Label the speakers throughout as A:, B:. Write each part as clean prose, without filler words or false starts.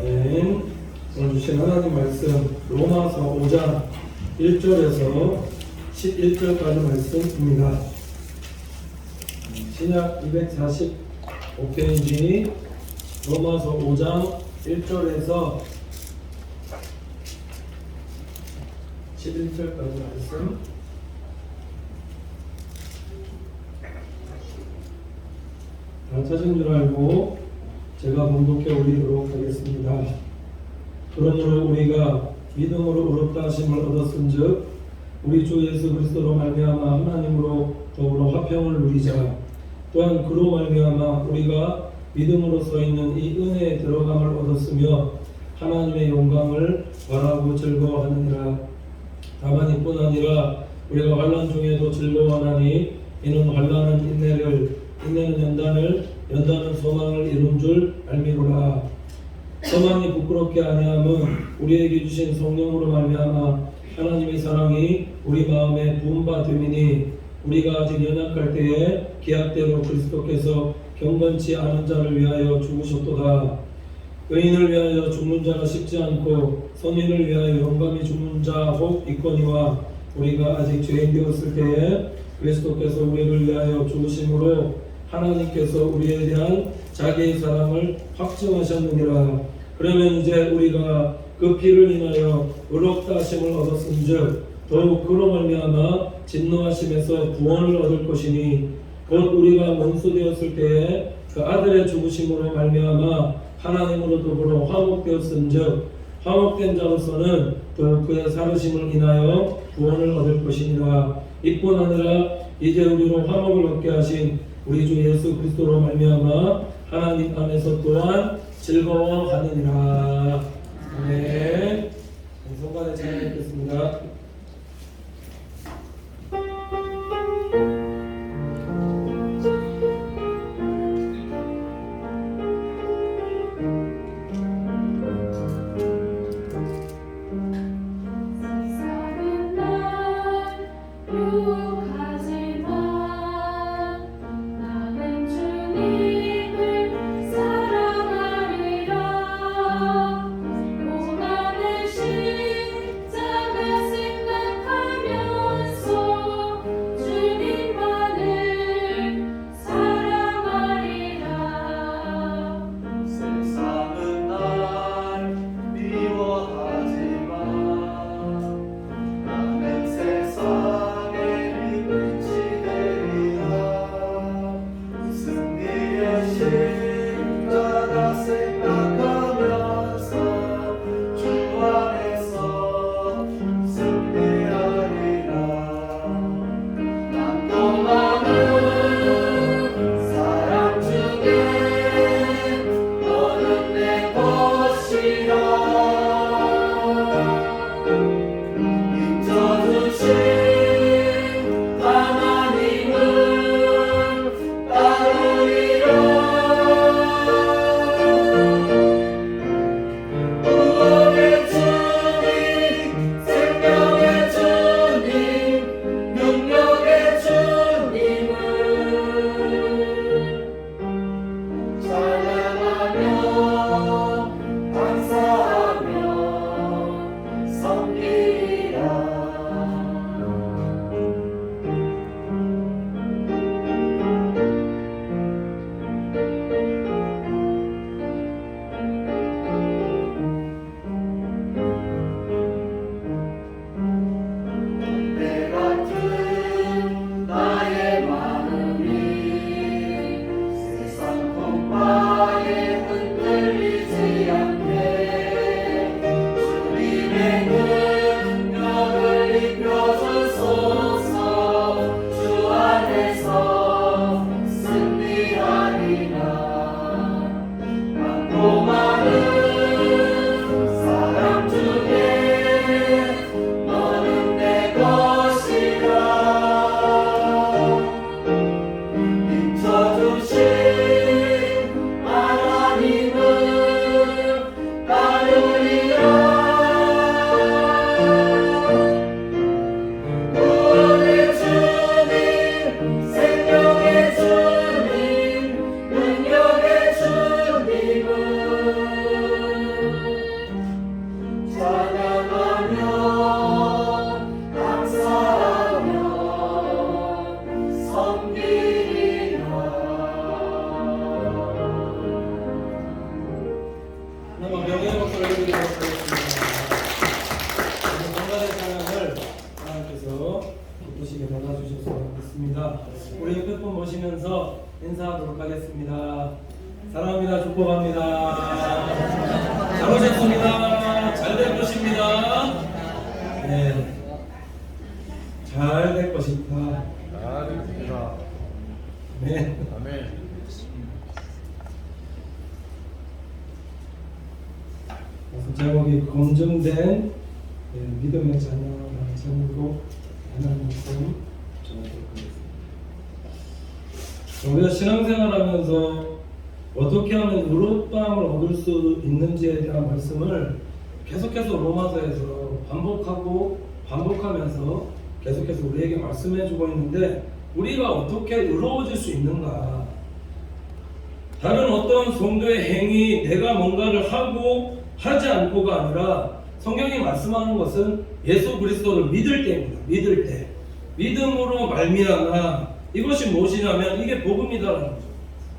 A: 아멘. 오늘 주신 하나님 말씀 로마서 5장 1절에서 11절까지 말씀입니다. 신약 245페이지 로마서 5장 1절에서 11절까지 말씀. 다 찾은 줄 알고 제가 봉독해 올리도록 하겠습니다. 그러므로 우리가 믿음으로 의롭다 하심을 얻었은즉 우리 주 예수 그리스도로 말미암아 하나님으로 더불어 화평을 누리자. 또한 그로 말미암아 우리가 믿음으로 서 있는 이 은혜에 들어감을 얻었으며 하나님의 영광을 바라고 즐거워하느니라. 다만 이뿐 아니라 우리가 환난 중에도 즐거워하나니 이는 환난은 인내를, 인내는 연단을, 연단은 소망을 이룬 줄 알미로라. 소망이 부끄럽게 아니함은 우리에게 주신 성령으로 말미암아 하나님의 사랑이 우리 마음에 부은 바 됨이니 우리가 아직 연약할 때에 계약대로 그리스도께서 경건치 않은 자를 위하여 죽으셨도다. 의인을 위하여 죽는 자가 쉽지 않고 선인을 위하여 영감히 죽는 자 혹 있거니와 우리가 아직 죄인 되었을 때에 그리스도께서 우리를 위하여 죽으심으로 하나님께서 우리에 대한 자기의 사랑을 확증하셨느니라. 그러면 이제 우리가 그 피를 인하여 의롭다 하심을 얻었은즉 더욱 그로 말미암아 진노하심에서 구원을 얻을 것이니 곧 우리가 원수되었을 때에 그 아들의 죽으심으로 말미암아 하나님으로 더불어 화목되었은즉 화목된 자로서는 더욱 그의 살으심을 인하여 구원을 얻을 것이니라. 이뿐 아니라 이제 우리로 화목을 얻게 하신 우리 주 예수 그리스도로 말미암아 하나님 안에서 또한 즐거워하느니라. 아멘. 성관에 찬양하겠습니다.
B: 사랑하리라. 오만의 십자가
A: 한번 명예의 박수를 해드리도록 하겠습니다. 건강의 찬양을 하나님께서 기쁘시게 받아주셨으면 좋겠습니다. 우리 옆에 분 모시면서 인사하도록 하겠습니다. 사랑합니다. 축복합니다. 잘 오셨습니다. 잘 될 것입니다. 네, 잘 될 것입니다. 네.
B: 아멘.
A: 제목이 검증된 믿음의 자녀라는 제목으로 하나님 말씀 전하도록 하겠습니다. 우리가 신앙생활하면서 어떻게 하면 의롭다함을 얻을 수 있는지에 대한 말씀을 계속해서 로마서에서 반복하면서 계속해서 우리에게 말씀해주고 있는데, 우리가 어떻게 의로워질 수 있는가? 다른 어떤 성도의 행위, 내가 뭔가를 하고 하지 않고가 아니라 성경이 말씀하는 것은 예수 그리스도를 믿을 때입니다. 믿을 때. 믿음으로 말미암아. 이것이 무엇이냐면 이게 복음이다라는 거죠.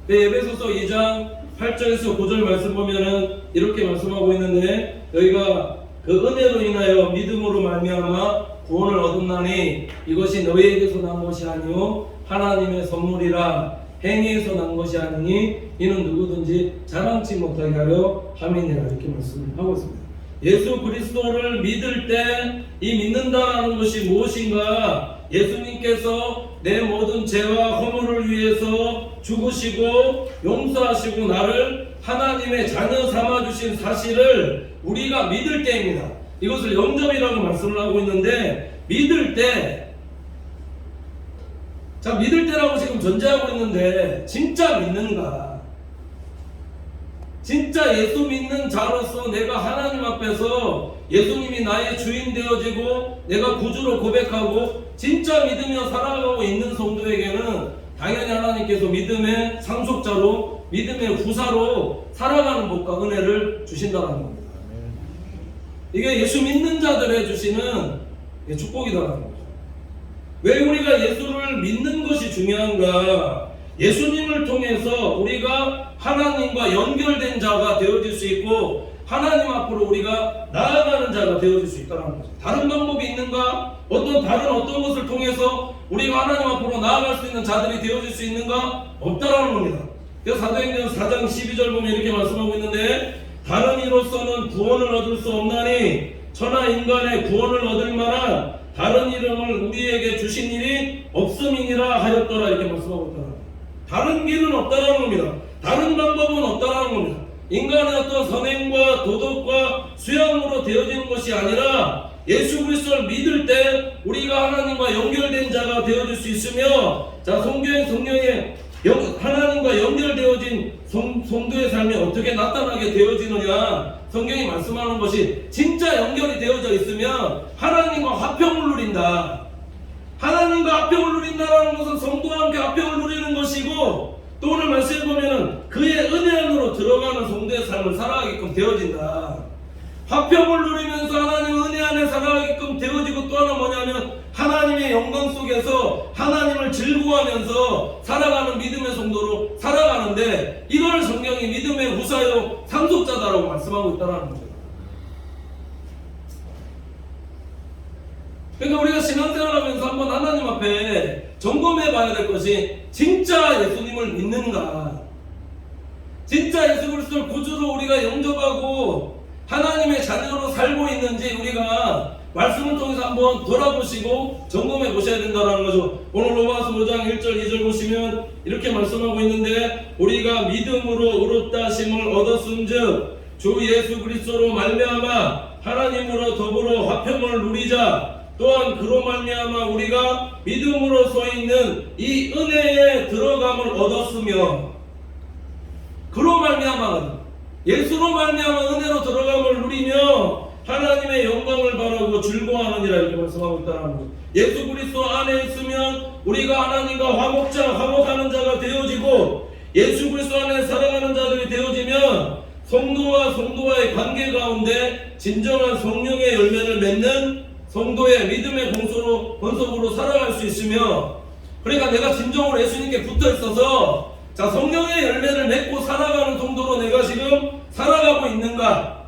A: 에베소서 2장 8절에서 9절 말씀 보면은 이렇게 말씀하고 있는데, 너희가 그 은혜로 인하여 믿음으로 말미암아 구원을 얻었나니 이것이 너희에게서 난 것이 아니요 하나님의 선물이라. 행위에서 난 것이 아니니 이는 누구든지 자랑치 못하게 하려 함이니라. 이렇게 말씀하고 있습니다. 예수 그리스도를 믿을 때 이 믿는다라는 것이 무엇인가? 예수님께서 내 모든 죄와 허물을 위해서 죽으시고 용서하시고 나를 하나님의 자녀 삼아주신 사실을 우리가 믿을 때입니다. 이것을 영접이라고 말씀을 하고 있는데, 믿을 때, 자, 믿을 때라고 지금 전제하고 있는데 진짜 믿는가? 진짜 예수 믿는 자로서 내가 하나님 앞에서 예수님이 나의 주인 되어지고 내가 구주로 고백하고 진짜 믿으며 살아가고 있는 성도에게는 당연히 하나님께서 믿음의 상속자로, 믿음의 후사로 살아가는 복과 은혜를 주신다는 겁니다. 이게 예수 믿는 자들에 주시는 축복이다라는 거죠. 왜 우리가 예수를 믿는 것이 중요한가? 예수님을 통해서 우리가 하나님과 연결된 자가 되어질 수 있고 하나님 앞으로 우리가 나아가는 자가 되어질 수 있다는 거죠. 다른 방법이 있는가? 다른 것을 통해서 우리가 하나님 앞으로 나아갈 수 있는 자들이 되어질 수 있는가? 없다라는 겁니다. 그래서 사도행전 4장 12절 보면 이렇게 말씀하고 있는데, 다른 이로서는 구원을 얻을 수 없나니 천하 인간의 구원을 얻을 만한 다른 이름을 우리에게 주신 일이 없음이니라 하였더라. 이렇게 말씀하고 있다. 다른 길은 없다라는 겁니다. 다른 방법은 없다라는 겁니다. 인간의 어떤 선행과 도덕과 수양으로 되어지는 것이 아니라 예수 그리스도를 믿을 때 우리가 하나님과 연결된 자가 되어질 수 있으며, 자, 성경에 하나님과 연결되어진 성도의 삶이 어떻게 나타나게 되어지느냐? 성경이 말씀하는 것이 진짜 연결이 되어져 있으면 하나님과 화평을 누린다. 하나님과 화평을 누린다는 것은 성도와 함께 화평을 누리는 것이고, 또 오늘 말씀해 보면은 그의 은혜 안으로 들어가는 성도의 삶을 살아가게끔 되어진다. 화평을 누리면서 하나님의 은혜 안에 살아가게끔 되어지고, 또 하나 뭐냐면 하나님의 영광 속에서 하나님을 즐거워하면서 살아가는 믿음의 성도로 살아가는데, 이걸 성경이 믿음의 후사요 상속자다라고 말씀하고 있다는 겁니다. 그러니까 우리가 신앙생활하면서 한번 하나님 앞에 점검해 봐야 될 것이, 진짜 예수님을 믿는가? 진짜 예수 그리스도를 구주로 우리가 영접하고 하나님의 자녀로 살고 있는지 우리가 말씀을 통해서 한번 돌아보시고 점검해 보셔야 된다는 거죠. 오늘 로마서 5장 1절 2절 보시면 이렇게 말씀하고 있는데, 우리가 믿음으로 의롭다 하심을 얻었은즉 주 예수 그리스도로 말미암아 하나님으로 더불어 화평을 누리자. 또한 그로 말미암아 우리가 믿음으로 서 있는 이 은혜에 들어감을 얻었으며, 그로 말미암아 예수로 말미암아 은혜로 들어감을 누리며 하나님의 영광을 바라고 즐거워하느니라. 이렇게 말씀하고 있다는 거죠. 예수 그리스도 안에 있으면 우리가 하나님과 화목하는 자가 되어지고, 예수 그리스도 안에 살아가는 자들이 되어지면 성도와의 관계 가운데 진정한 성령의 열매를 맺는 성도의 믿음의 본속으로 살아갈 수 있으며, 그러니까 내가 진정으로 예수님께 붙어 있어서 자, 성령의 열매를 맺고 살아가는 성도로 내가 지금 살아가고 있는가?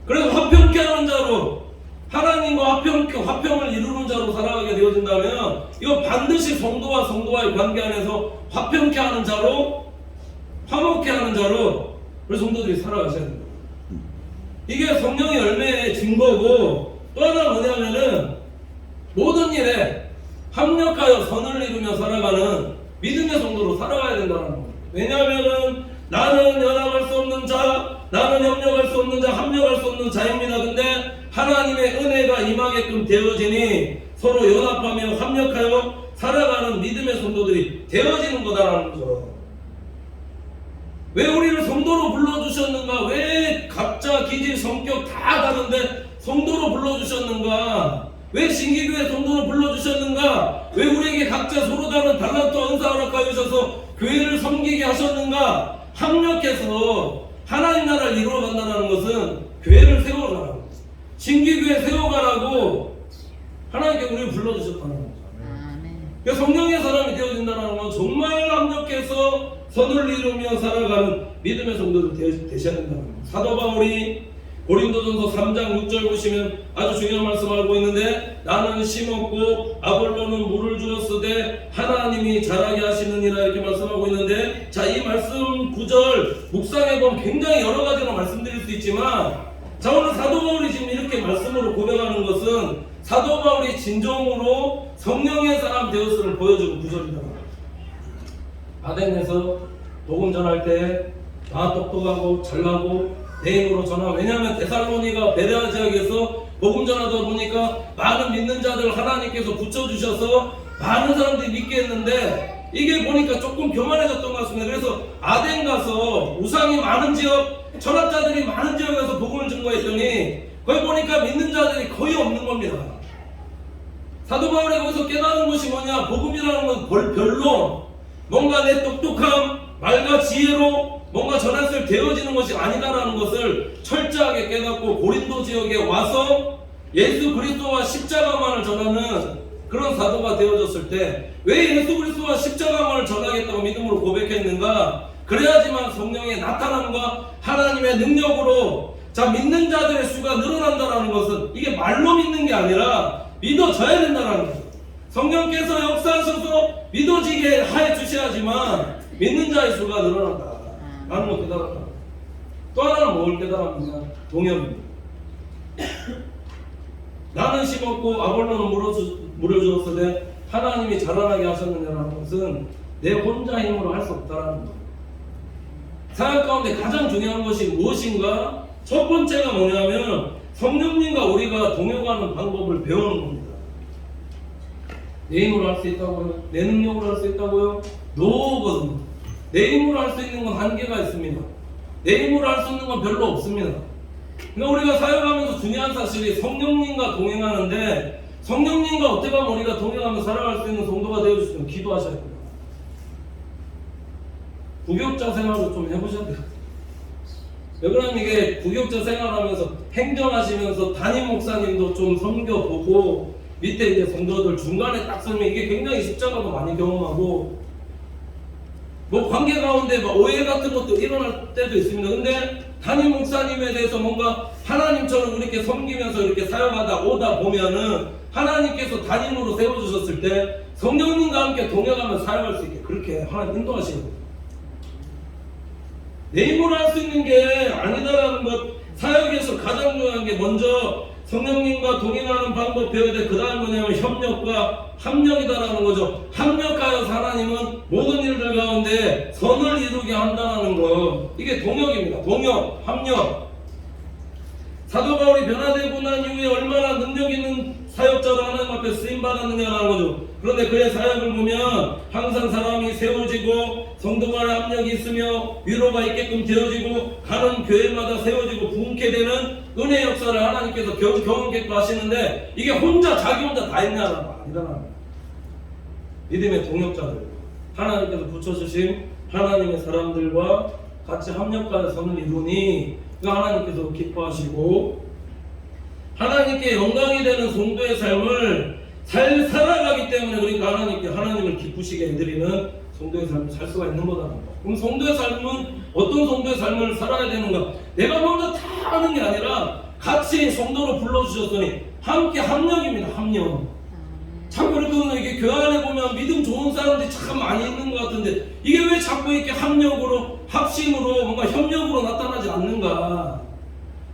A: 그래서 화평케 하는 자로, 하나님과 화평을 이루는 자로 살아가게 되어진다면 이거 반드시 성도와 성도와의 관계 안에서 화평케 하는 자로, 화목케 하는 자로 우리 성도들이 살아가셔야 됩니다. 이게 성령의 열매의 증거고, 또 하나 뭐냐면은 모든 일에 합력하여 선을 이루며 살아가는 믿음의 성도로 살아가야 된다는 겁니다. 왜냐하면은 나는 연합할 수 없는 자, 나는 협력할 수 없는 자, 합력할 수 없는 자입니다. 근데 하나님의 은혜가 임하게끔 되어지니 서로 연합하며 합력하여 살아가는 믿음의 성도들이 되어지는 거다라는 거죠. 왜 우리를 성도로 불러주셨는가? 왜 각자 기질, 성격 다 다른데 성도로 불러주셨는가? 왜 신기교회 성도로 불러주셨는가? 왜 우리에게 각자 서로 다른 달란트 은사 허락하여 주셔서 교회를 섬기게 하셨는가? 합력해서 하나님 나라를 이루어간다는 것은 교회를 세워가라고, 신기교회 세워가라고 하나님께 우리를 불러주셨다는 거죠. 그러니까 성령의 사람이 되어진다는 건 정말 합력해서 선을 이루며 살아가는 믿음의 성도들 되셔야 된다는 겁니다. 사도 바울이 고린도전서 3장 6절 보시면 아주 중요한 말씀을 하고 있는데, 나는 심었고 아볼로는 물을 주었으되 하나님이 자라게 하시느니라, 이렇게 말씀하고 있는데, 자, 이 말씀 9절 묵상해보면 굉장히 여러 가지로 말씀드릴 수 있지만, 자, 오늘 사도 바울이 지금 이렇게 말씀으로 고백하는 것은 사도 바울이 진정으로 성령의 사람 되었음을 보여주는 구절이다. 아덴에서 복음 전할 때 다 똑똑하고 잘나고 내 힘으로 전하. 왜냐하면 데살로니가 베레아 지역에서 복음 전하다 보니까 많은 믿는 자들 하나님께서 붙여주셔서 많은 사람들이 믿게 했는데, 이게 보니까 조금 교만해졌던 것 같습니다. 그래서 아덴 가서 우상이 많은 지역, 철학자들이 많은 지역에서 복음을 증거했더니 거기 보니까 믿는 자들이 거의 없는 겁니다. 사도 바울이 거기서 깨달은 것이 뭐냐? 복음이라는 건 별로 뭔가 내 똑똑함, 말과 지혜로 뭔가 전할수 되어지는 것이 아니다라는 것을 철저하게 깨닫고 고린도 지역에 와서 예수 그리스도와 십자가만을 전하는 그런 사도가 되어졌을 때, 왜 예수 그리스도와 십자가만을 전하겠다고 믿음으로 고백했는가? 그래야지만 성령의 나타남과 하나님의 능력으로, 자, 믿는 자들의 수가 늘어난다는 것은 이게 말로 믿는 게 아니라 믿어져야 된다는 거죠. 성령께서 역사하셔서 믿어지게 해 주셔야지만 믿는 자의 수가 늘어난다 라는 걸 깨달았다. 또 하나는 뭘 깨달았느냐? 동역입니다. 나는 심었고 아볼로는 물을 주었으되 하나님이 자라나게 하셨느냐라는 것은 내 혼자 힘으로 할 수 없다라는 거예요. 사역 가운데 가장 중요한 것이 무엇인가? 첫 번째가 뭐냐면 성령님과 우리가 동역하는 방법을 배우는 겁니다. 내 힘으로 할 수 있다고요? 내 능력으로 할 수 있다고요? 노거든요. 내 힘으로 할 수 있는 건 한계가 있습니다. 내 힘으로 할 수 있는 건 별로 없습니다. 그러니까 우리가 사역하면서 중요한 사실이 성령님과 동행하는데, 성령님과 어떻게 하면 우리가 동행하며 살아갈 수 있는 성도가 되어주시면 기도하셔야 됩니다. 부교육자 생활을 좀 해보셔야 돼요. 왜 그러냐면 이게 부교육자 생활하면서 행정하시면서 담임 목사님도 좀 섬겨보고 밑에 이제 성도들 중간에 딱 서면 이게 굉장히 십자가도 많이 경험하고, 뭐 관계 가운데 뭐 오해 같은 것도 일어날 때도 있습니다. 근데 담임 목사님에 대해서 뭔가 하나님처럼 이렇게 섬기면서 이렇게 사역하다 오다 보면은 하나님께서 담임으로 세워주셨을 때 성령님과 함께 동역하며 사역할 수 있게 그렇게 하나님 인도하시거든요. 내 힘으로 할 수 있는 게 아니다라는 것, 사역에서 가장 중요한 게 먼저 성령님과 동행하는 방법 배워야 돼. 그 다음 뭐냐면 협력과 합력이다라는 거죠. 합력하여 하나님은 모든 일들 가운데 선을 이루게 한다는 거. 이게 동역입니다. 동역, 합력. 사도 바울이 변화되고 난 이후에 얼마나 능력 있는 사역자로 하나님 앞에 쓰임받았느냐라는 거죠. 그런데 그의 사역을 보면 항상 사람이 세워지고 성도 간의 합력이 있으며 위로가 있게끔 되어지고 가는 교회마다 세워지고 부흥케 되는 은혜의 역사를 하나님께서 경험케끔 하시는데, 이게 자기 혼자 다 했냐는 거 아니잖아요. 믿음의 동역자들, 하나님께서 붙여주신 하나님의 사람들과 같이 합력하여 선을 이루니 하나님께서 기뻐하시고, 하나님께 영광이 되는 성도의 삶을 잘 살아가기 때문에 그러니까 하나님을 기쁘시게 해드리는 성도의 삶을 살 수가 있는 거다. 그럼 성도의 삶은 어떤 성도의 삶을 살아야 되는가? 내가 먼저 다 하는 게 아니라 같이 성도로 불러주셨더니 함께 합력입니다. 합력. 참 그렇거든요. 이게 교회 안에 보면 믿음 좋은 사람들이 참 많이 있는 것 같은데 이게 왜 자꾸 이렇게 합력으로, 합심으로, 뭔가 협력으로 나타나지 않는가?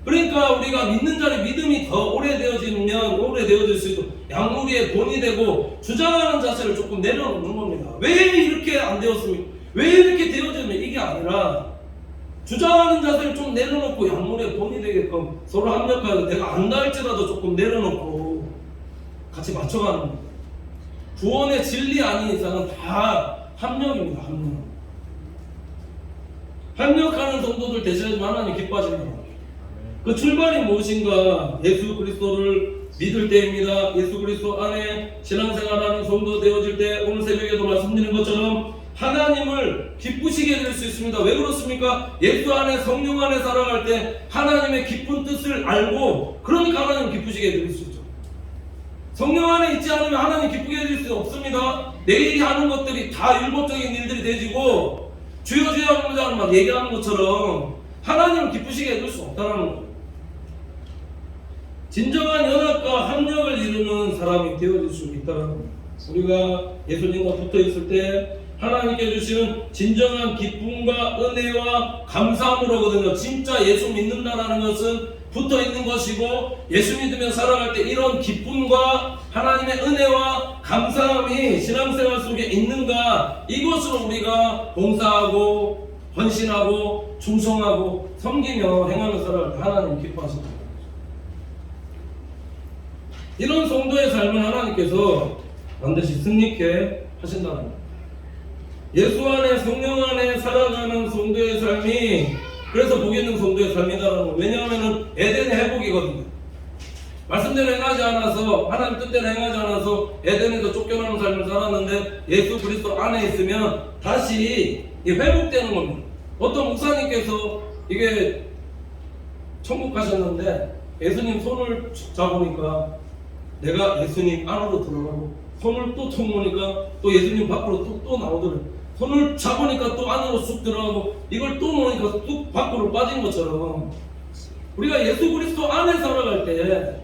A: 그러니까 우리가 믿는 자리 믿음이 더 오래되어지면 오래되어질 수 있도록 양무리의 본이 되고 주장하는 자세를 조금 내려놓는 겁니다. 왜 이렇게 안 되었습니까? 왜 이렇게 되어지면 이게 아니라 주장하는 자세를 좀 내려놓고 양무리의 본이 되게끔 서로 합력하여 내가 안다 할지라도 조금 내려놓고 같이 맞춰가는 겁니다. 구원의 진리 아닌 이상은 다 합력입니다. 합력. 합력하는 성도들 되시면 하나님 기뻐하십니다. 그 출발이 무엇인가? 예수 그리스도를 믿을 때입니다. 예수 그리스도 안에 신앙생활하는 성도 되어질 때 오늘 새벽에도 말씀드린 것처럼 하나님을 기쁘시게 될 수 있습니다. 왜 그렇습니까? 예수 안에 성령 안에 살아갈 때 하나님의 기쁜 뜻을 알고 그러니까 하나님 기쁘시게 될 수 있죠. 성령 안에 있지 않으면 하나님 기쁘게 해줄 수 없습니다. 내일이 하는 것들이 다 율법적인 일들이 되지고 주여 주여 하는 막 얘기하는 것처럼 하나님을 기쁘시게 해줄 수 없다는 거예요. 진정한 연합과 합력을 이루는 사람이 되어질 수 있다는 겁니다. 우리가 예수님과 붙어 있을 때 하나님께 주시는 진정한 기쁨과 은혜와 감사함으로거든요. 진짜 예수 믿는다라는 것은 붙어 있는 것이고 예수 믿으며 살아갈 때 이런 기쁨과 하나님의 은혜와 감사함이 신앙생활 속에 있는가, 이것으로 우리가 봉사하고 헌신하고 충성하고 섬기며 행하며 살아갈 때 하나님 기뻐하신다. 이런 성도의 삶을 하나님께서 반드시 승리케 하신다는 겁니다. 예수 안에 성령 안에 살아가는 성도의 삶이 그래서 복 있는 성도의 삶이다라는 거예요. 왜냐하면 에덴의 회복이거든요. 말씀대로 행하지 않아서 하나님 뜻대로 행하지 않아서 에덴에서 쫓겨나는 삶을 살았는데 예수 그리스도 안에 있으면 다시 회복되는 겁니다. 어떤 목사님께서 이게 천국 가셨는데 예수님 손을 잡으니까 내가 예수님 안으로 들어가고 손을 또 쳐보니까 또 예수님 밖으로 또 나오더래요. 손을 잡으니까 또 안으로 쑥 들어가고 이걸 또 놓으니까 쑥 밖으로 빠진 것처럼 우리가 예수 그리스도 안에 살아갈 때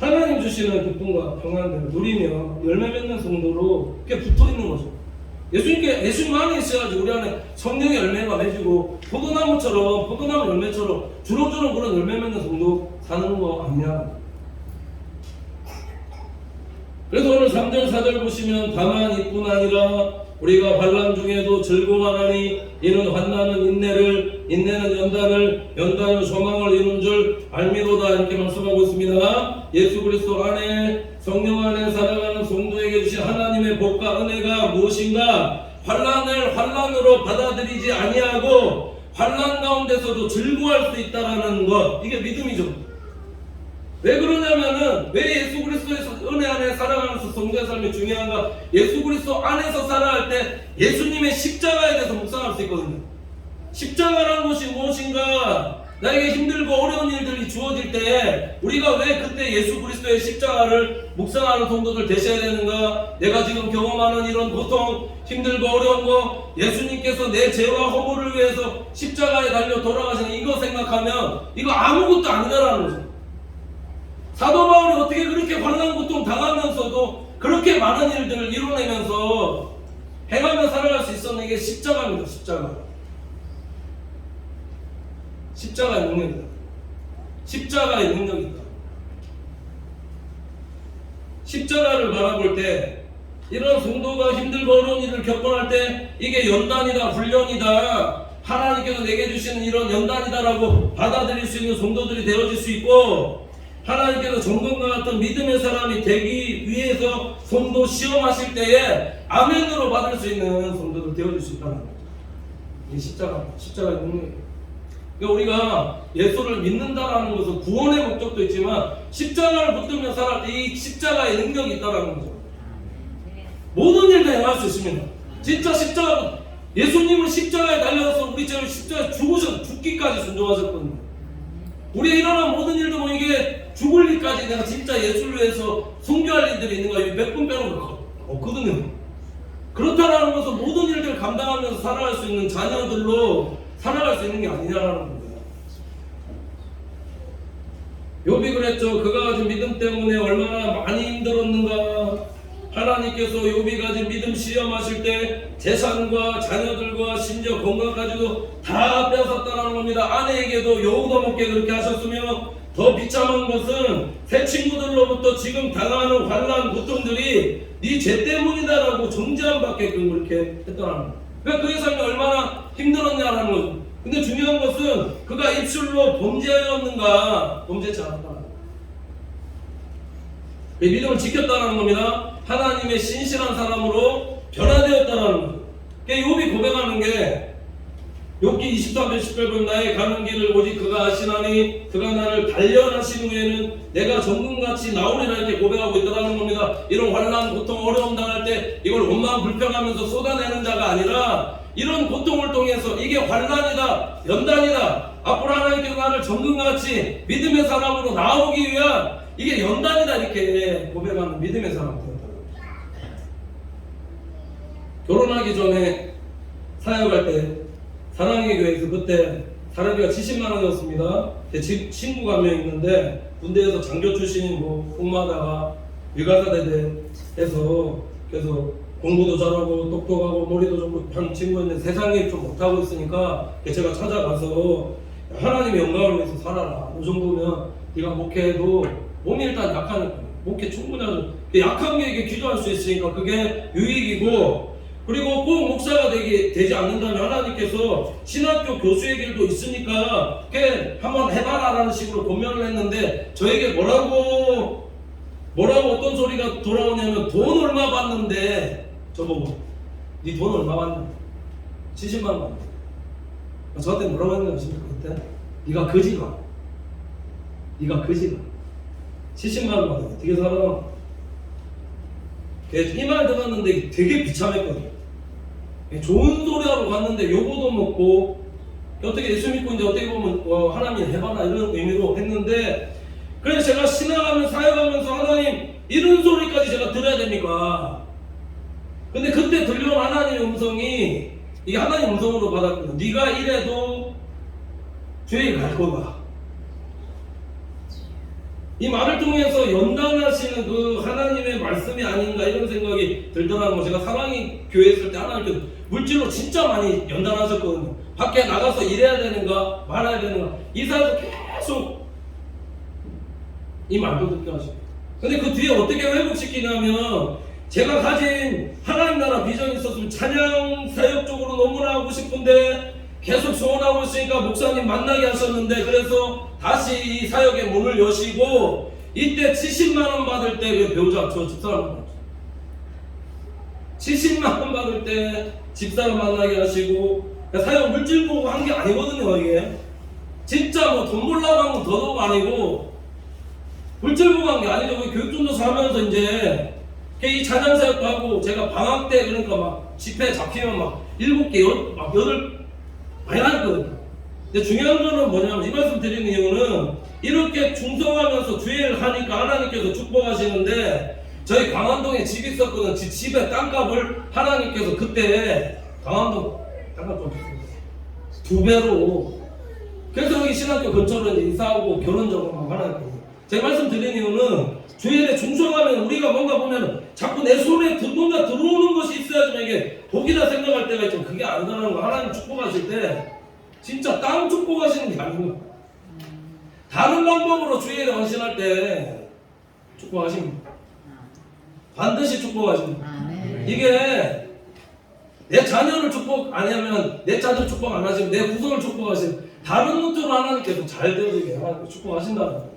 A: 하나님 주시는 기쁨과 평안을 누리며 열매 맺는 성도로 이렇게 붙어 있는 거죠. 예수님 안에 있어야지 우리 안에 성령의 열매가 맺히고 포도나무처럼 포도나무 열매처럼 주렁주렁 그런 열매 맺는 성도 사는 거 아니야. 그래서 오늘 3절 4절 보시면 다만 이뿐 아니라 우리가 환난 중에도 즐거워하나니 이는 환난은 인내를, 인내는 연단을, 연단은 소망을 이룬 줄 알미로다, 이렇게 말씀하고 있습니다. 예수 그리스도 안에 성령 안에 살아가는 성도에게 주신 하나님의 복과 은혜가 무엇인가? 환난을 환난으로 받아들이지 아니하고 환난 가운데서도 즐거워할 수 있다라는 것, 이게 믿음이죠. 왜 그러냐면은 왜 예수 그리스도의 은혜 안에 살아가면서 성도의 삶이 중요한가? 예수 그리스도 안에서 살아갈 때 예수님의 십자가에 대해서 묵상할 수 있거든요. 십자가라는 것이 무엇인가? 나에게 힘들고 어려운 일들이 주어질 때 우리가 왜 그때 예수 그리스도의 십자가를 묵상하는 성도들 되셔야 되는가? 내가 지금 경험하는 이런 고통, 힘들고 어려운 거, 예수님께서 내 죄와 허물을 위해서 십자가에 달려 돌아가시는 이거 생각하면 이거 아무것도 아니다라는 거죠. 사도 바울이 어떻게 그렇게 환난 고통 당하면서도 그렇게 많은 일들을 이뤄내면서 행하며 살아갈 수 있었는 게 십자가입니다. 십자가. 십자가의 능력이다. 십자가의 능력이다. 십자가를 바라볼 때 이런 성도가 힘들고 어려운 일을 겪어할 때 이게 연단이다, 훈련이다, 하나님께서 내게 주시는 이런 연단이다라고 받아들일 수 있는 성도들이 되어질 수 있고, 하나님께서 정금과 같은 믿음의 사람이 되기 위해서 성도 시험하실 때에 아멘으로 받을 수 있는 성도들 되어질 수 있다는 거죠. 이게 십자가의 능력이에요. 그러니까 우리가 예수를 믿는다라는 것은 구원의 목적도 있지만 십자가를 붙들며 살아갈 때 이 십자가의 능력이 있다는 거죠. 모든 일도 행할 수 있습니다. 진짜 십자가, 예수님은 십자가에 달려서 우리 죄를 십자가에 죽기까지 순종하셨거든요. 우리의 일어난 모든 일도 뭐 이게 죽을 일까지 내가 진짜 예수를 위해서 순교할 일들이 있는 거야. 몇 분 빼놓은 거 없거든요. 그렇다라는 것은 모든 일들을 감당하면서 살아갈 수 있는 자녀들로 살아갈 수 있는 게 아니냐라는 겁니다. 욥이 그랬죠. 그가 가진 믿음 때문에 얼마나 많이 힘들었는가. 하나님께서 욥이 가진 믿음 시험하실 때 재산과 자녀들과 심지어 건강까지도 다 빼앗았다는 겁니다. 아내에게도 여우도 먹게 그렇게 하셨으며, 더 비참한 것은 새 친구들로부터 지금 당하는 환난 고통들이 네 죄 때문이다라고 정죄함 받게끔 그렇게 했다는 거예요. 그러니까 그의 삶이 얼마나 힘들었냐라는 거죠. 근데 중요한 것은 그가 입술로 범죄하였는가, 범죄치 않았다는 거예요. 믿음을 지켰다는 겁니다. 하나님의 신실한 사람으로 변화되었다는 거예요. 그러니까 욥이 고백하는 게 욥기 23편 18편 나의 가는 길을 오직 그가 아시나니 그가 나를 단련하신 후에는 내가 정금같이 나오리라 이렇게 고백하고 있다는 겁니다. 이런 환난, 고통, 어려움 당할 때 이걸 원망 불평하면서 쏟아내는 자가 아니라 이런 고통을 통해서 이게 환난이다, 연단이다, 앞으로 하나님께서 나를 정금같이 믿음의 사람으로 나오기 위한 이게 연단이다 이렇게 고백하는 믿음의 사람 되었다. 결혼하기 전에 사역할 때 사랑의 교회에서 그때 사람비가 70만 원이었습니다. 제 친구가 한 명 있는데 군대에서 장교 출신인 복무하다가 일가사대대 해서 그래서 공부도 잘하고 똑똑하고 머리도 좋고 한 친구인데 세상에 좀 못하고 있으니까 제가 찾아가서 하나님의 영광을 위해서 살아라. 이 정도면 네가 목회해도 몸이 일단 약하니까 목회 충분히 하죠. 약한 게 기도할 수 있으니까 그게 유익이고, 그리고 꼭 목사가 되지 않는다면 하나님께서 신학교 교수의 길도 있으니까 그게 한번 해봐라라는 식으로 권면을 했는데 저에게 뭐라고 어떤 소리가 돌아오냐면 돈 얼마 받는데 저보고 네 돈 얼마 받냐? 70만 원 받는데. 저한테 뭐라고 했는지 아십니까 그때? 네가 거지가 70만 원 받아 어떻게 살아? 이 말 들었는데 되게 비참했거든요. 좋은 소리 하러 갔는데 요거도 먹고 어떻게 예수 믿고 이제 어떻게 보면 하나님 해봐라 이런 의미로 했는데, 그래서 제가 신앙하면서 사역하면서 하나님 이런 소리까지 제가 들어야 됩니까? 근데 그때 들려온 하나님의 음성이 이게 하나님 음성으로 받았거든요. 네가 이래도 죄에 갈 거다. 이 말을 통해서 연단하시는 그 하나님의 말씀이 아닌가 이런 생각이 들더라고요. 제가 사랑의 교회 있을 때 하나님께서 물질로 진짜 많이 연단하셨거든요. 밖에 나가서 일해야 되는가 말아야 되는가 이사에서 계속 이 말도 듣게 하시고, 근데 그 뒤에 어떻게 회복시키냐면 제가 가진 하나님 나라 비전이 있었으면 찬양 사역 쪽으로 너무나 하고 싶은데 계속 소원하고 있으니까 목사님 만나게 하셨는데, 그래서 다시 이 사역의 문을 여시고 이때 70만 원 받을 때 그 배우자 저 집사람 만났어요. 70만 원 받을 때 집사람 만나게 하시고, 사역 물질 보고 한 게 아니거든요. 이게 진짜 뭐 돈 벌라고 한 건 더더욱 아니고 물질 보고 한 게 아니죠. 교육전도사 하면서 이제 이 찬양 사역도 하고 제가 방학 때 그러니까 막 집회 잡히면 막 7개, 막 8 많이 나왔거든요. 근데 중요한 거는 뭐냐면 이 말씀 드리는 이유는 이렇게 충성하면서 주일을 하니까 하나님께서 축복하시는데, 저희 강원동에 집이 있었거든. 집의 땅값을 하나님께서 그때 강원동 땅값 좀 2배로, 그래서 여기 신학교 근처로 이사하고 결혼적으로 막 하나님께서 제 말씀 드리는 이유는 주일에 충성하면 우리가 뭔가 보면 자꾸 내 손에 뭔가 들어오는 것이 있어야지만 이게 복이다 생각할 때가 있지만 그게 아니라는 거. 하나님 축복하실 때 진짜 땅 축복하시는 게 아니고 다른 방법으로 주일에 헌신할 때 축복하십니다. 반드시 축복하십니다. 이게 내 자녀를 축복 안 하면 내 자녀 축복 안 하시면 내 후손을 축복하시면 다른 루트로 하나님께서 잘 되어지게 하나님께서 축복하신다는 거예요.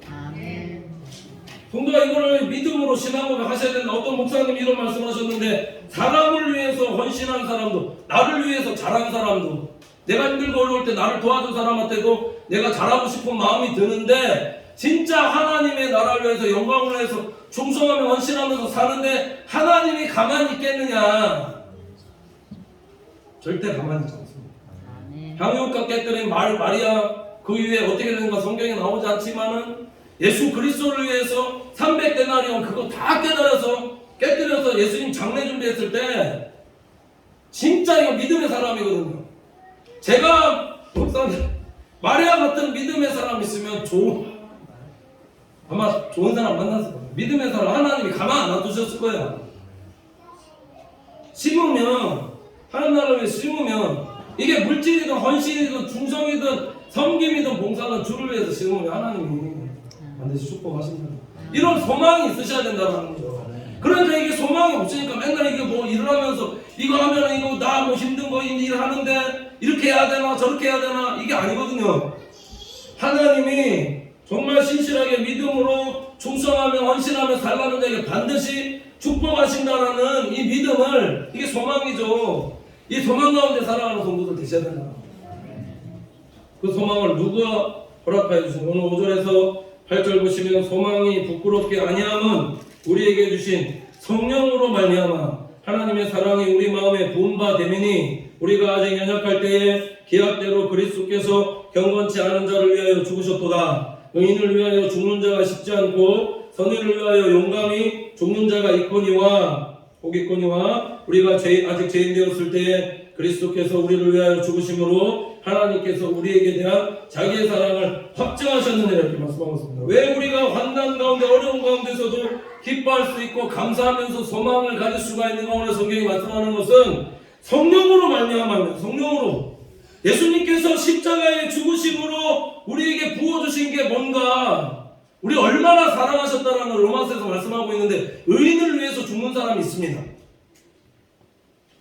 A: 성도가 이거를 믿음으로 신앙으로 하셔야 된다. 어떤 목사님이 이런 말씀하셨는데, 사람을 위해서 헌신한 사람도, 나를 위해서 잘한 사람도, 내가 힘들고 어려울 때 나를 도와준 사람한테도 내가 잘하고 싶은 마음이 드는데, 진짜 하나님의 나라를 위해서 영광을 위해서 충성하며 헌신하면서 사는데 하나님이 가만히 있겠느냐? 절대 가만히 있지 않습니다. 향유가 깨뜨린 마리아 그 이후에 어떻게 되는가 성경에 나오지 않지만은 예수 그리스도를 위해서 300데나리온 그거 다 깨뜨려서 예수님 장례 준비했을 때 진짜 이거 믿음의 사람이거든요. 제가 목사님 마리아 같은 믿음의 사람 있으면 아마 좋은 사람 만났을 거예요. 믿음의 사람 하나님이 가만 안 놔두셨을 거예요. 심으면 하나님 나라를 심으면 이게 물질이든 헌신이든 중성이든 섬김이든 봉사든 주를 위해서 심으면 하나님이 반드시 축복하신다. 이런 소망이 있으셔야 된다는 거죠. 그러니까 이게 소망이 없으니까 맨날 이게 뭐 일을 하면서 이거 하면 이거 나 뭐 힘든 거 일 하는데 이렇게 해야 되나 저렇게 해야 되나 이게 아니거든요. 하나님이 정말 신실하게 믿음으로 충성하며 헌신하며 살라는 자에게 반드시 축복하신다라는 이 믿음을, 이게 소망이죠. 이 소망 가운데 살아가는 성도들 되셔야 된다. 그 소망을 누가 허락하여 주신 오늘 5절에서 8절 보시면 소망이 부끄럽게 아니함은 우리에게 주신 성령으로 말미암아 하나님의 사랑이 우리 마음에 부은 바 되미니 우리가 아직 연약할 때에 기약대로 그리스도께서 경건치 않은 자를 위하여 죽으셨도다. 의인을 위하여 죽는 자가 쉽지 않고 선의를 위하여 용감히 죽는 자가 있거니와 우리가 아직 죄인 되었을 때에 그리스도께서 우리를 위하여 죽으심으로 하나님께서 우리에게 대한 자기의 사랑을 확증하셨느니라 이렇게 말씀하고 있습니다. 왜 우리가 환난 가운데 어려운 가운데서도 기뻐할 수 있고 감사하면서 소망을 가질 수가 있는가 오늘 성경이 말씀하는 것은 성령으로 말미암아요. 성령으로 예수님께서 십자가의 죽으심으로 우리에게 부어주신 게 뭔가, 우리 얼마나 사랑하셨다는 걸 로마서에서 말씀하고 있는데 의인을 위해서 죽는 사람이 있습니다.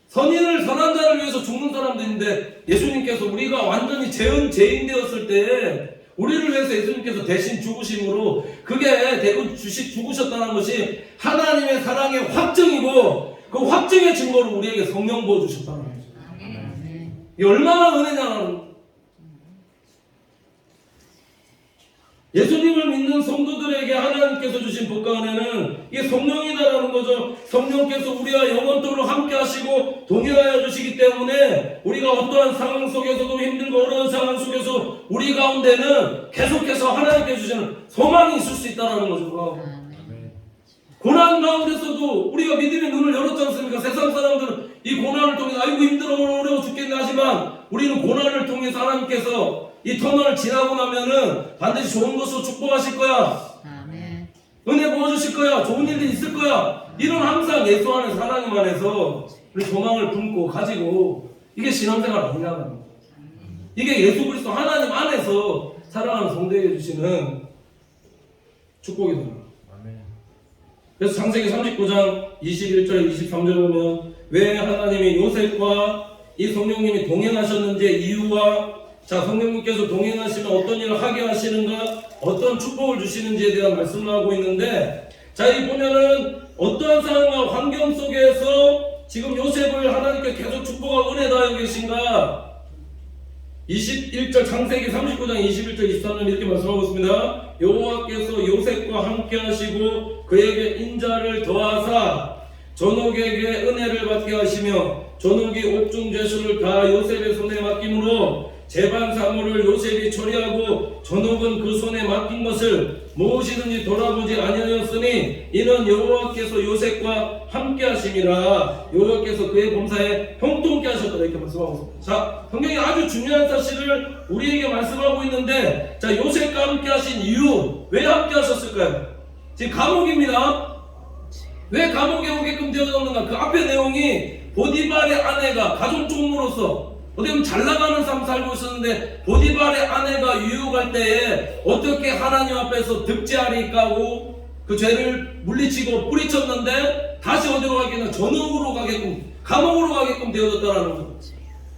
A: 선한 자를 위해서 죽는 사람도 있는데 예수님께서 우리가 완전히 죄인 되었을 때 우리를 위해서 예수님께서 대신 죽으심으로 그게 대고 죽으셨다는 것이 하나님의 사랑의 확증이고 그 확증의 증거로 우리에게 성령 부어주셨다는 거죠. 이게 얼마나 은혜냐는, 예수님을 믿는 성도들에게 하나님께서 주신 복과 은혜는 이게 성령이다라는 거죠. 성령께서 우리와 영원토록 함께 하시고 동행하여 주시기 때문에 우리가 어떠한 상황 속에서도 힘들고 어려운 상황 속에서 우리 가운데는 계속해서 하나님께 주시는 소망이 있을 수 있다는 거죠. 고난 가운데서도 우리가 믿음의 눈을 열었지 않습니까? 세상 사람들은 이 고난을 통해서 아이고 힘들어 어려워 죽겠네 하지만 우리는 고난을 통해서 하나님께서 이 터널을 지나고 나면은 반드시 좋은 것으로 축복하실 거야. 아멘. 은혜 부어주실 거야. 좋은 일들이 있을 거야. 이런 항상 예수 안에서 하나님 안에서 우리 소망을 품고 가지고, 이게 신앙생활 아니라는 거야. 이게 예수 그리스도 하나님 안에서 살아가는 성도에게 주시는 축복이다. 그래서 창세기 39장 21절 23절 보면 왜 하나님이 요셉과 이 성령님이 동행하셨는지 이유와, 자, 성령님께서 동행하시면 어떤 일을 하게 하시는가, 어떤 축복을 주시는지에 대한 말씀을 하고 있는데, 자, 이 보면은 어떠한 상황과 환경 속에서 지금 요셉을 하나님께 계속 축복하고 은혜 다하고 계신가? 21절 창세기 39장 21절 23절 이렇게 말씀하고 있습니다. 여호와께서 요셉과 함께 하시고 그에게 인자를 더하사 전옥에게 은혜를 받게 하시며 전옥이 옥중 죄수를 다 요셉의 손에 맡김으로 재반 사물을 요셉이 처리하고 전옥은 그 손에 맡긴 것을 무엇이든지 돌아보지 아니하였으니 이는 여호와께서 요셉과 함께 하심이라. 여호와께서 그의 범사에 형통케 하셨다 이렇게 말씀하고 있습니다. 자, 성경이 아주 중요한 사실을 우리에게 말씀하고 있는데, 자, 요셉과 함께 하신 이유, 왜 함께 하셨을까요? 지금 감옥입니다. 왜 감옥에 오게끔 되어졌는가? 그 앞에 내용이 보디발의 아내가 가족 총무로서 어떻게 보면 잘 나가는 삶 살고 있었는데 보디발의 아내가 유혹할 때에 어떻게 하나님 앞에서 득죄하리 까고 그 죄를 물리치고 뿌리쳤는데 다시 어디로 가게끔, 전옥으로 가게끔, 감옥으로 가게끔 되어졌다는 거죠.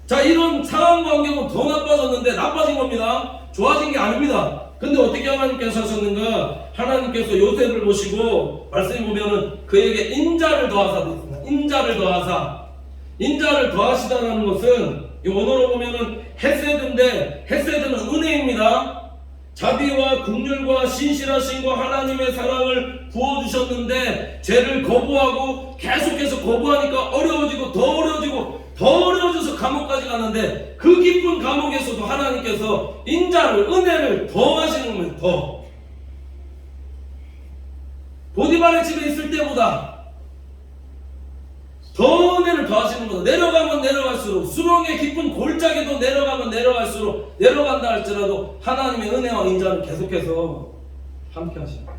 A: 자, 이런 상황과 환경은 더 나빠졌는데, 나빠진 겁니다. 좋아진 게 아닙니다. 근데 어떻게 하나님께서 하셨는가? 하나님께서 요셉을 보시고 말씀해 보면은 그에게 인자를 더하사 됐습니다. 인자를 더하시다라는 것은 이 원어로 보면은 헤세드인데, 헤세드는 은혜입니다. 자비와 긍휼과 신실하심과 하나님의 사랑을 부어주셨는데 죄를 거부하고 계속해서 거부하니까 어려워지고 더 어려워져서 감옥까지 갔는데, 그 깊은 감옥에서도 하나님께서 인자를, 은혜를 더하시는 거예요. 더 보디발의 집에 있을 때보다 더 은혜를 더하시는 거다. 내려가면 내려갈수록 수렁의 깊은 골짜기도 내려가면 내려갈수록 내려간다 할지라도 하나님의 은혜와 인자는 계속해서 함께 하십니다.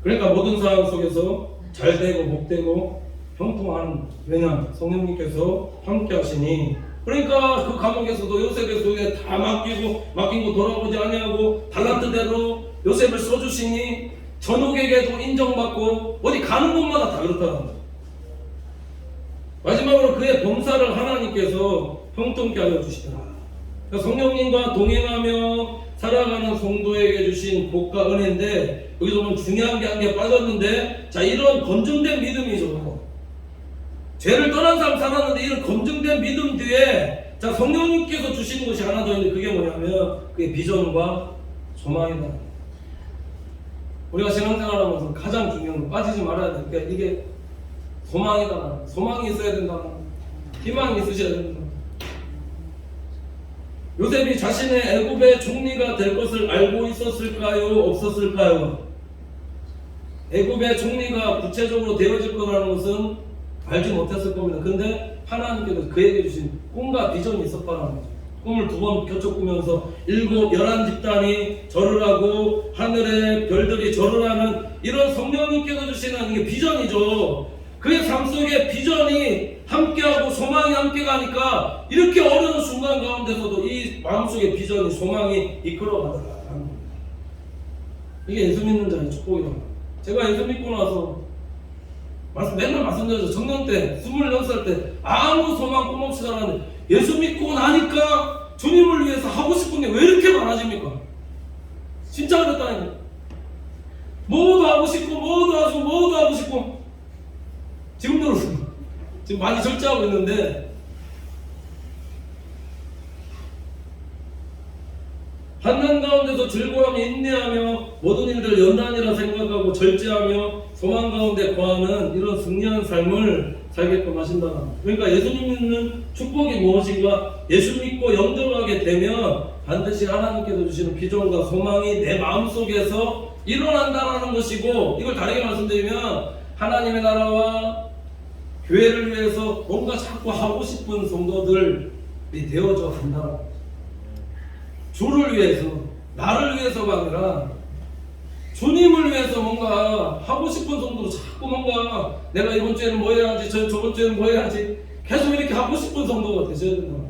A: 그러니까 모든 상황 속에서 잘되고 복되고 형통하는, 왜냐? 성령님께서 함께 하시니. 그러니까 그 감옥에서도 요셉의 손에 다 맡긴 거 돌아보지 아니하고 달란트대로 요셉을 써주시니 전옥에게도 인정받고 어디 가는 곳마다 다 그렇다는 거예요. 마지막으로 그의 범사를 하나님께서 형통케 하여 주시더라. 그러니까 성령님과 동행하며 살아가는 성도에게 주신 복과 은혜인데, 여기서 보면 중요한 게 한 개 빠졌는데, 자, 이런 검증된 믿음이죠. 죄를 떠난 사람 살았는데 이런 검증된 믿음 뒤에 자, 성령님께서 주시는 것이 하나 더 있는데, 그게 뭐냐면 그게 비전과 소망이다. 우리가 신앙생활하면서 가장 중요한 거 빠지지 말아야 될 게 이게 소망이다. 소망이 있어야 된다. 희망이 있으셔야 된다. 요셉이 자신의 애굽의 총리가 될 것을 알고 있었을까요? 없었을까요? 애굽의 총리가 구체적으로 되어질 거라는 것은 알지 못했을 겁니다. 근데 하나님께서 그에게 주신 꿈과 비전이 있었다는 거죠. 꿈을 2번 겹쳐 꾸면서 11집단이 절을 하고 하늘의 별들이 절을 하는 이런 성령님께서 주시는 이게 비전이죠. 그의 삶 속에 비전이 함께하고 소망이 함께 가니까 이렇게 어려운 순간 가운데서도 이 마음속에 비전이, 소망이 이끌어가더라. 이게 예수 믿는 자의 축복이다. 제가 예수 믿고 나서 맨날 말씀드렸죠. 청년 때 26살 때 아무 소망 꿈 없이 살았는데 예수 믿고 나니까 주님을 위해서 하고 싶은 게 왜 이렇게 많아집니까? 진짜 그랬다니까. 뭐도 하고 싶고 뭐도 하고 싶고 지금도 그렇습니다. 지금 많이 절제하고 있는데 환난 가운데서 즐거움이 인내하며 모든 일들 연단이라 생각하고 절제하며 소망 가운데 거하는 이런 승리한 삶을 살게끔 하신다. 그러니까 예수님 믿는 축복이 무엇인가? 예수 믿고 영접하게 되면 반드시 하나님께서 주시는 비전과 소망이 내 마음속에서 일어난다는 것이고, 이걸 다르게 말씀드리면 하나님의 나라와 교회를 위해서 뭔가 자꾸 하고 싶은 성도들이 되어져 간다. 주를 위해서, 나를 위해서가 아니라 주님을 위해서 뭔가 하고 싶은 성도로 자꾸 뭔가 내가 이번 주에는 뭐 해야지, 저번 주에는 뭐 해야지, 계속 이렇게 하고 싶은 성도가 되셔야 된다.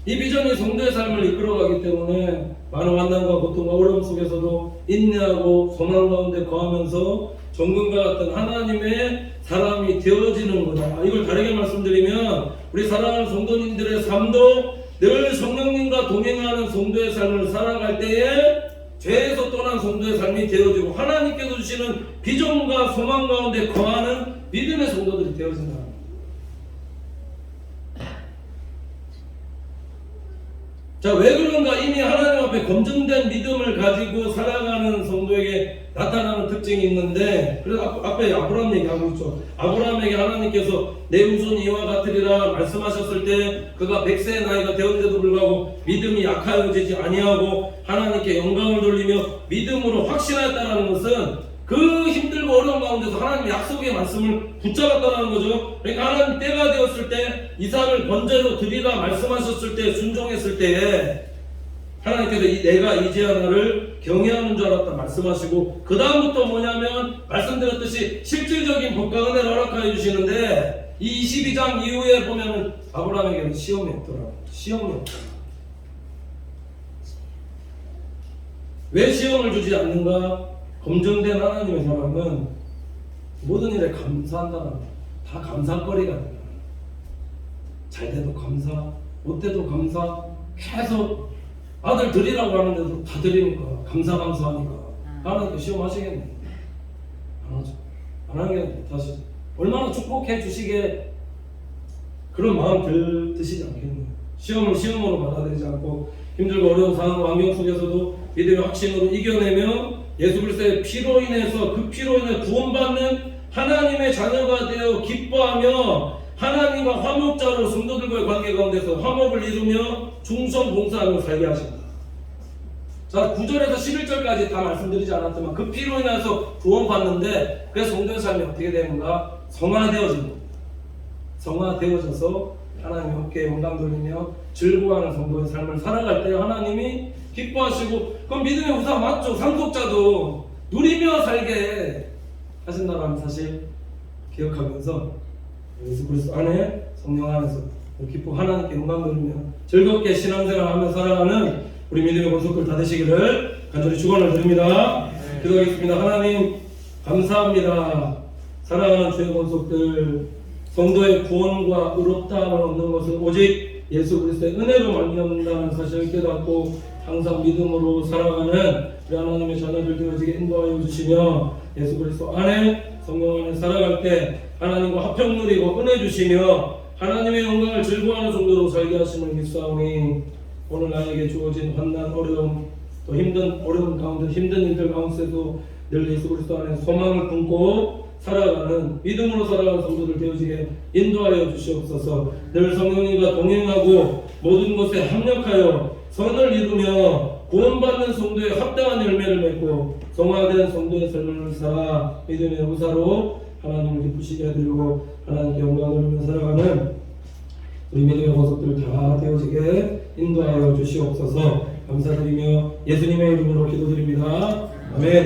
A: 이 비전이 성도의 삶을 이끌어가기 때문에 많은 환난과 고통과 어려움 속에서도 인내하고 소망 가운데 거하면서 정금과 같은 하나님의 사람이 되어지는 거다. 이걸 다르게 말씀드리면 우리 사랑하는 성도님들의 삶도 늘 성령님과 동행하는 성도의 삶을 살아갈 때에 죄에서 떠난 성도의 삶이 되어지고 하나님께서 주시는 비전과 소망 가운데 거하는 믿음의 성도들이 되어진다. 자, 왜 그런가? 이미 하나님 앞에 검증된 믿음을 가지고 살아가는 성도에게 나타나는 특징이 있는데, 그래서 앞에 아브라함 얘기하고 있죠. 아브라함에게 하나님께서 내 후손이 이와 같으리라 말씀하셨을 때 그가 100세의 나이가 되었는데도 불구하고 믿음이 약하여지지 아니하고 하나님께 영광을 돌리며 믿음으로 확신하였다는 것은 그 힘들고 어려운 가운데서 하나님의 약속의 말씀을 붙잡았다는 거죠. 그러니까 하나님 때가 되었을 때 이삭을 번제로 드리라 말씀하셨을 때 순종했을 때에 하나님께서 내가 이제야 나를 경외하는 줄 알았다 말씀하시고, 그 다음부터 뭐냐면 말씀드렸듯이 실질적인 복과 은혜를 허락하여 주시는데, 이 22장 이후에 보면은 아브라함에게는 시험이 없더라고요. 시험이 없더라. 왜 시험을 주지 않는가? 검증된 하나님의 사람은 모든 일에 감사한다는 거예요. 다 감사거리가 돼요. 잘 돼도 감사, 못 돼도 감사, 계속 아들 드리라고 하는데도 다 드리니까 감사하니까 하나님께 시험하시겠네. 안 하죠. 안 하겠네. 다시 얼마나 축복해 주시게 그런 마음 드시지 않겠네요. 시험을 시험으로 받아들이지 않고 힘들고 어려운 상황 환경 속에서도 믿음의 확신으로 이겨내며 예수 그리스도의 피로 인해서 그 피로 인해 구원받는 하나님의 자녀가 되어 기뻐하며 하나님과 화목자로 성도들과의 관계 가운데서 화목을 이루며 충성 봉사하며 살게 하신다. 자, 9절에서 11절까지 다 말씀드리지 않았지만 그 피로 인해서 구원받는데 그래서 성도의 삶이 어떻게 되는가? 성화되어져서 하나님 함께 영광 돌리며 즐거워하는 성도의 삶을 살아갈 때 하나님이 기뻐하시고, 그럼 믿음의 우사 맞죠? 상속자도 누리며 살게 하신다는 사실 기억하면서 예수 그리스도 안에 성령 안에서 기뻐 하나님께 영광 돌리며 즐겁게 신앙생활하며 살아가는 우리 믿음의 권속들 다 되시기를 간절히 축원을 드립니다. 기도하겠습니다. 하나님 감사합니다. 사랑하는 주의 권속들, 성도의 구원과 의롭다함을 얻는 것은 오직 예수 그리스도의 은혜로 말미암는다는 사실을 깨닫고 항상 믿음으로 살아가는 우리 하나님의 자녀들 되어지게 인도하여 주시며, 예수 그리스도 안에 성령 안에 살아갈 때 하나님과 화평 누리고 은혜 주시며 하나님의 영광을 즐거워하는 정도로 살게 하심을 믿사오니, 오늘 나에게 주어진 환난, 어려움, 또 힘든 어려움 가운데 힘든 일들 가운데서도 늘 예수 그리스도 안에 소망을 품고 살아가는 믿음으로 살아가는 성도들 되어지게 인도하여 주시옵소서. 늘 성령님과 동행하고 모든 것에 합력하여 선을 이루며 구원받는 성도의 합당한 열매를 맺고 성화된 성도의 삶을 살아 믿음의 후사로 하나님을 기쁘시게 해드리고 하나님께 영광을 돌리며 살아가는 우리 믿음의 권속들 다 되어지게 인도하여 주시옵소서. 감사드리며 예수님의 이름으로 기도드립니다. 아멘.